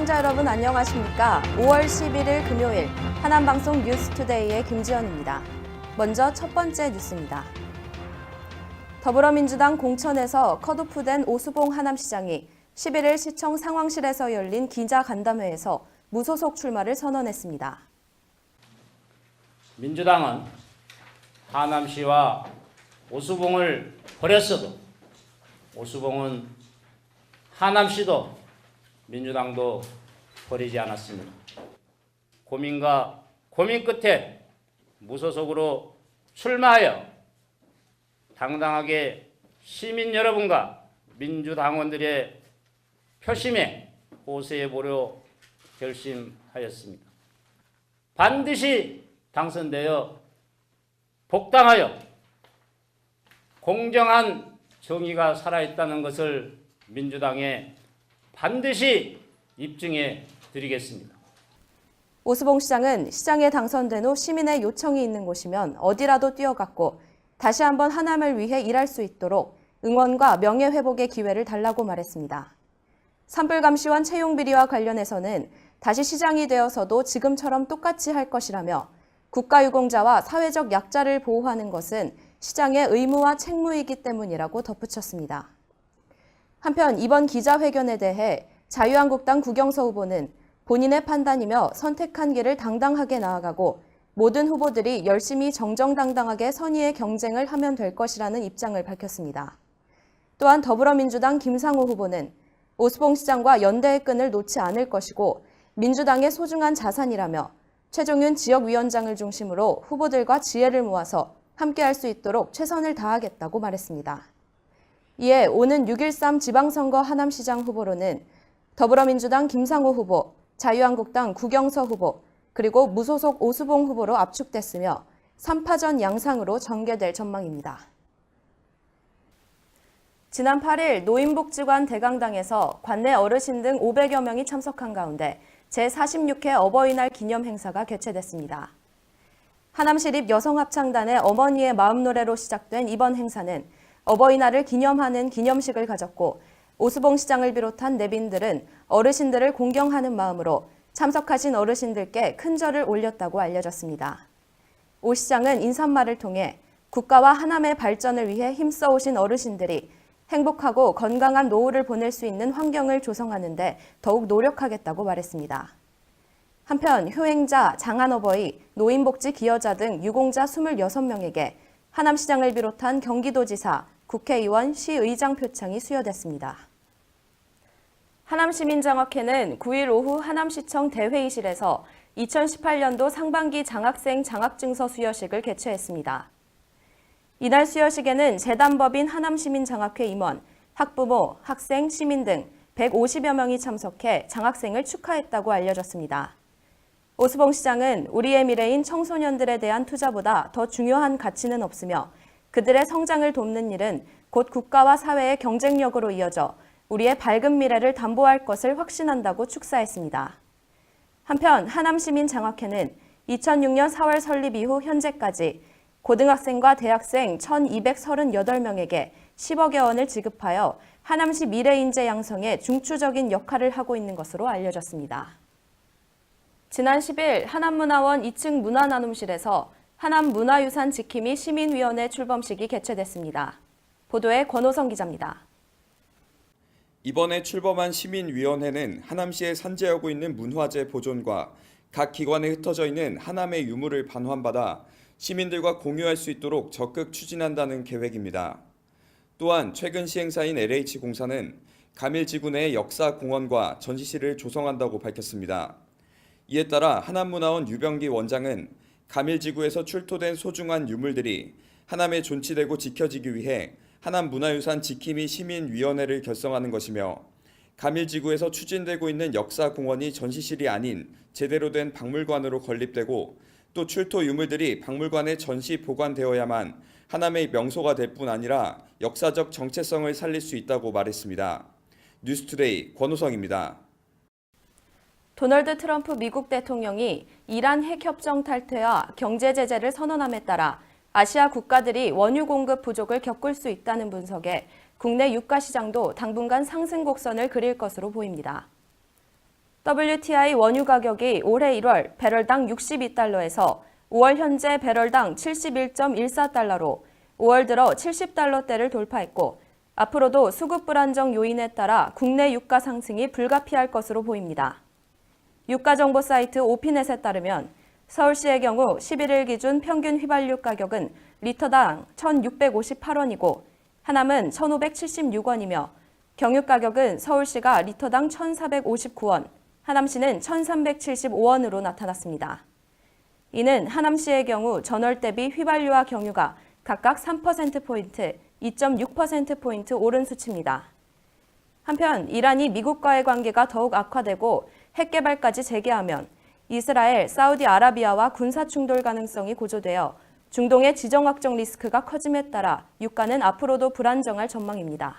시청자 여러분 안녕하십니까? 5월 11일 금요일 하남방송 뉴스투데이의 김지연입니다. 먼저 첫 번째 뉴스입니다. 더불어민주당 공천에서 컷오프된 오수봉 하남시장이 11일 시청 상황실에서 열린 기자간담회에서 무소속 출마를 선언했습니다. 민주당은 하남시와 오수봉을 버렸어도 오수봉은 하남시도 민주당도 버리지 않았습니다. 고민과 고민 끝에 무소속으로 출마하여 당당하게 시민 여러분과 민주당원들의 표심에 호소해 보려 결심하였습니다. 반드시 당선되어 복당하여 공정한 정의가 살아있다는 것을 민주당에 반드시 입증해 드리겠습니다. 오수봉 시장은 시장에 당선된 후 시민의 요청이 있는 곳이면 어디라도 뛰어갔고 다시 한번 하남을 위해 일할 수 있도록 응원과 명예회복의 기회를 달라고 말했습니다. 산불감시원 채용비리와 관련해서는 다시 시장이 되어서도 지금처럼 똑같이 할 것이라며 국가유공자와 사회적 약자를 보호하는 것은 시장의 의무와 책무이기 때문이라고 덧붙였습니다. 한편 이번 기자회견에 대해 자유한국당 구경서 후보는 본인의 판단이며 선택한 길을 당당하게 나아가고 모든 후보들이 열심히 정정당당하게 선의의 경쟁을 하면 될 것이라는 입장을 밝혔습니다. 또한 더불어민주당 김상호 후보는 오수봉 시장과 연대의 끈을 놓지 않을 것이고 민주당의 소중한 자산이라며 최종윤 지역위원장을 중심으로 후보들과 지혜를 모아서 함께할 수 있도록 최선을 다하겠다고 말했습니다. 이에 오는 6.13 지방선거 하남시장 후보로는 더불어민주당 김상호 후보, 자유한국당 구경서 후보, 그리고 무소속 오수봉 후보로 압축됐으며 3파전 양상으로 전개될 전망입니다. 지난 8일 노인복지관 대강당에서 관내 어르신 등 500여 명이 참석한 가운데 제46회 어버이날 기념 행사가 개최됐습니다. 하남시립 여성합창단의 어머니의 마음노래로 시작된 이번 행사는 어버이날을 기념하는 기념식을 가졌고 오수봉 시장을 비롯한 내빈들은 어르신들을 공경하는 마음으로 참석하신 어르신들께 큰 절을 올렸다고 알려졌습니다. 오 시장은 인사말을 통해 국가와 하남의 발전을 위해 힘써오신 어르신들이 행복하고 건강한 노후를 보낼 수 있는 환경을 조성하는 데 더욱 노력하겠다고 말했습니다. 한편 효행자, 장안어버이, 노인복지 기여자 등 유공자 26명에게 하남시장을 비롯한 경기도지사, 국회의원, 시의장 표창이 수여됐습니다. 하남시민장학회는 9일 오후 하남시청 대회의실에서 2018년도 상반기 장학생 장학증서 수여식을 개최했습니다. 이날 수여식에는 재단법인 하남시민장학회 임원, 학부모, 학생, 시민 등 150여 명이 참석해 장학생을 축하했다고 알려졌습니다. 오수봉 시장은 우리의 미래인 청소년들에 대한 투자보다 더 중요한 가치는 없으며 그들의 성장을 돕는 일은 곧 국가와 사회의 경쟁력으로 이어져 우리의 밝은 미래를 담보할 것을 확신한다고 축사했습니다. 한편 하남시민장학회는 2006년 4월 설립 이후 현재까지 고등학생과 대학생 1,238명에게 10억여 원을 지급하여 하남시 미래인재 양성에 중추적인 역할을 하고 있는 것으로 알려졌습니다. 지난 10일 하남문화원 2층 문화나눔실에서 하남문화유산 지킴이 시민위원회 출범식이 개최됐습니다. 보도에 권호성 기자입니다. 이번에 출범한 시민위원회는 하남시에 산재하고 있는 문화재 보존과 각 기관에 흩어져 있는 하남의 유물을 반환받아 시민들과 공유할 수 있도록 적극 추진한다는 계획입니다. 또한 최근 시행사인 LH공사는 가밀지구 내에 역사공원과 전시실을 조성한다고 밝혔습니다. 이에 따라 하남문화원 유병기 원장은 가밀지구에서 출토된 소중한 유물들이 하남에 존치되고 지켜지기 위해 하남문화유산 지킴이 시민위원회를 결성하는 것이며 가밀지구에서 추진되고 있는 역사공원이 전시실이 아닌 제대로 된 박물관으로 건립되고 또 출토 유물들이 박물관에 전시 보관되어야만 하남의 명소가 될 뿐 아니라 역사적 정체성을 살릴 수 있다고 말했습니다. 뉴스투데이 권호성입니다. 도널드 트럼프 미국 대통령이 이란 핵협정 탈퇴와 경제 제재를 선언함에 따라 아시아 국가들이 원유 공급 부족을 겪을 수 있다는 분석에 국내 유가 시장도 당분간 상승 곡선을 그릴 것으로 보입니다. WTI 원유 가격이 올해 1월 배럴당 62달러에서 5월 현재 배럴당 71.14달러로 5월 들어 70달러대를 돌파했고 앞으로도 수급 불안정 요인에 따라 국내 유가 상승이 불가피할 것으로 보입니다. 유가 정보 사이트 오피넷에 따르면 서울시의 경우 11일 기준 평균 휘발유 가격은 리터당 1,658원이고 하남은 1,576원이며 경유 가격은 서울시가 리터당 1,459원, 하남시는 1,375원으로 나타났습니다. 이는 하남시의 경우 전월 대비 휘발유와 경유가 각각 3%포인트, 2.6%포인트 오른 수치입니다. 한편 이란이 미국과의 관계가 더욱 악화되고 핵 개발까지 재개하면 이스라엘, 사우디아라비아와 군사 충돌 가능성이 고조되어 중동의 지정 확정 리스크가 커짐에 따라 유가는 앞으로도 불안정할 전망입니다.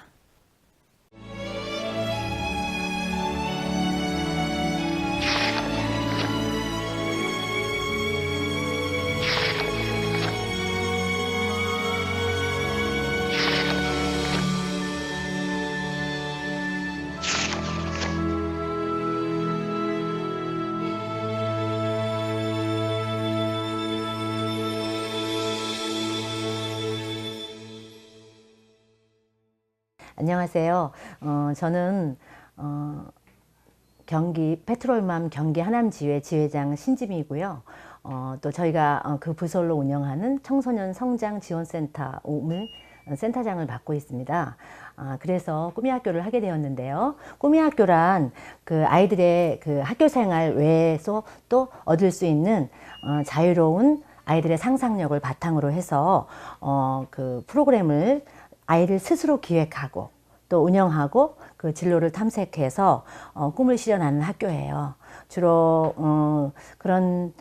안녕하세요. 저는 경기 페트롤맘 경기 하남지회 지회장 신지미이고요. 또 저희가 그 부서로 운영하는 청소년 성장 지원센터 우물 센터장을 맡고 있습니다. 그래서 꿈이학교를 하게 되었는데요. 꿈이학교란 그 아이들의 그 학교 생활 외에서 또 얻을 수 있는 자유로운 아이들의 상상력을 바탕으로 해서 그 프로그램을 아이를 스스로 기획하고 또 운영하고 그 진로를 탐색해서 꿈을 실현하는 학교예요. 주로 그런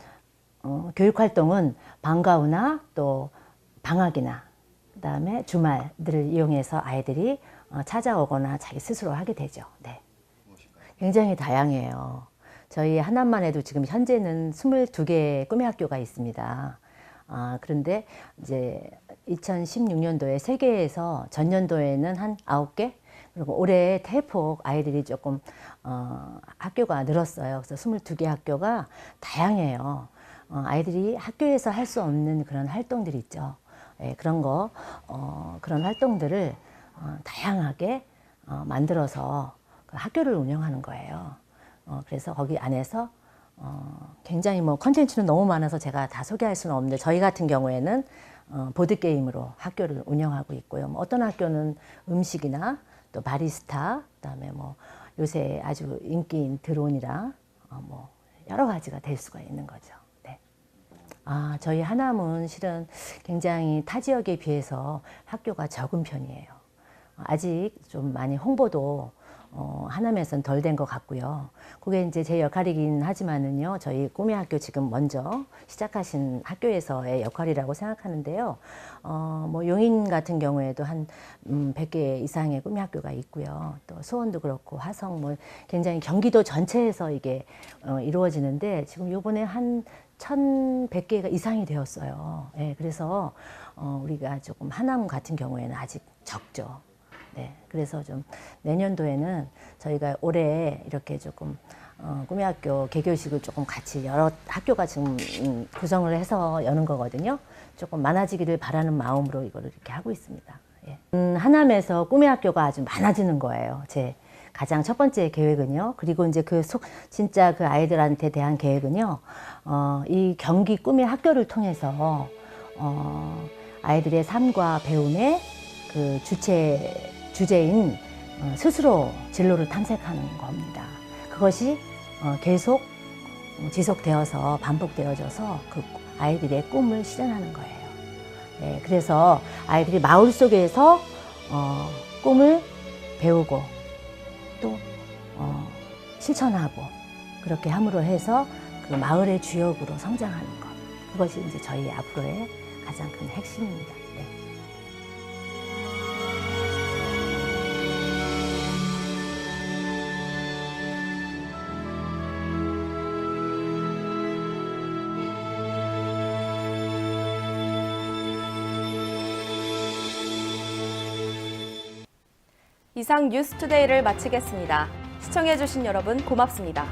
교육 활동은 방과 후나 또 방학이나 그다음에 주말들을 이용해서 아이들이 찾아오거나 자기 스스로 하게 되죠. 네. 굉장히 다양해요. 저희 하남만 해도 지금 현재는 22개의 꿈의 학교가 있습니다. 그런데 이제 2016년도에 세계에서 전년도에는 한 9개, 그리고 올해 대폭 아이들이 조금 학교가 늘었어요. 그래서 22개 학교가 다양해요. 아이들이 학교에서 할 수 없는 그런 활동들이 있죠. 예, 그런 활동들을 다양하게 만들어서 그 학교를 운영하는 거예요. 그래서 거기 안에서 굉장히 뭐 컨텐츠는 너무 많아서 제가 다 소개할 수는 없는데 저희 같은 경우에는 보드게임으로 학교를 운영하고 있고요. 뭐 어떤 학교는 음식이나 또 바리스타, 그다음에 뭐 요새 아주 인기인 드론이랑 뭐 여러 가지가 될 수가 있는 거죠. 네. 저희 하남은 실은 굉장히 타 지역에 비해서 학교가 적은 편이에요. 아직 좀 많이 홍보도 하남에서는 덜 된 것 같고요. 그게 이제 제 역할이긴 하지만은요, 저희 꿈의 학교 지금 먼저 시작하신 학교에서의 역할이라고 생각하는데요. 뭐 용인 같은 경우에도 한 100개 이상의 꿈의 학교가 있고요. 또 수원도 그렇고 화성 뭐 굉장히 경기도 전체에서 이게 이루어지는데 지금 요번에 한 1,100개가 이상이 되었어요. 예, 그래서 우리가 조금 하남 같은 경우에는 아직 적죠. 네, 그래서 좀 내년도에는 저희가 올해 이렇게 조금 꿈의 학교 개교식을 조금 같이 여러 학교가 지금 구성을 해서 여는 거거든요. 조금 많아지기를 바라는 마음으로 이거를 이렇게 하고 있습니다. 예. 하남에서 꿈의 학교가 아주 많아지는 거예요. 제 가장 첫 번째 계획은요. 그리고 이제 진짜 그 아이들한테 대한 계획은요. 이 경기 꿈의 학교를 통해서 아이들의 삶과 배움의 그 주제인 스스로 진로를 탐색하는 겁니다. 그것이 계속 지속되어서 반복되어져서 그 아이들의 꿈을 실현하는 거예요. 네, 그래서 아이들이 마을 속에서 꿈을 배우고 또 실천하고 그렇게 함으로 해서 그 마을의 주역으로 성장하는 것. 그것이 이제 저희 앞으로의 가장 큰 핵심입니다. 네. 이상 뉴스투데이를 마치겠습니다. 시청해주신 여러분 고맙습니다.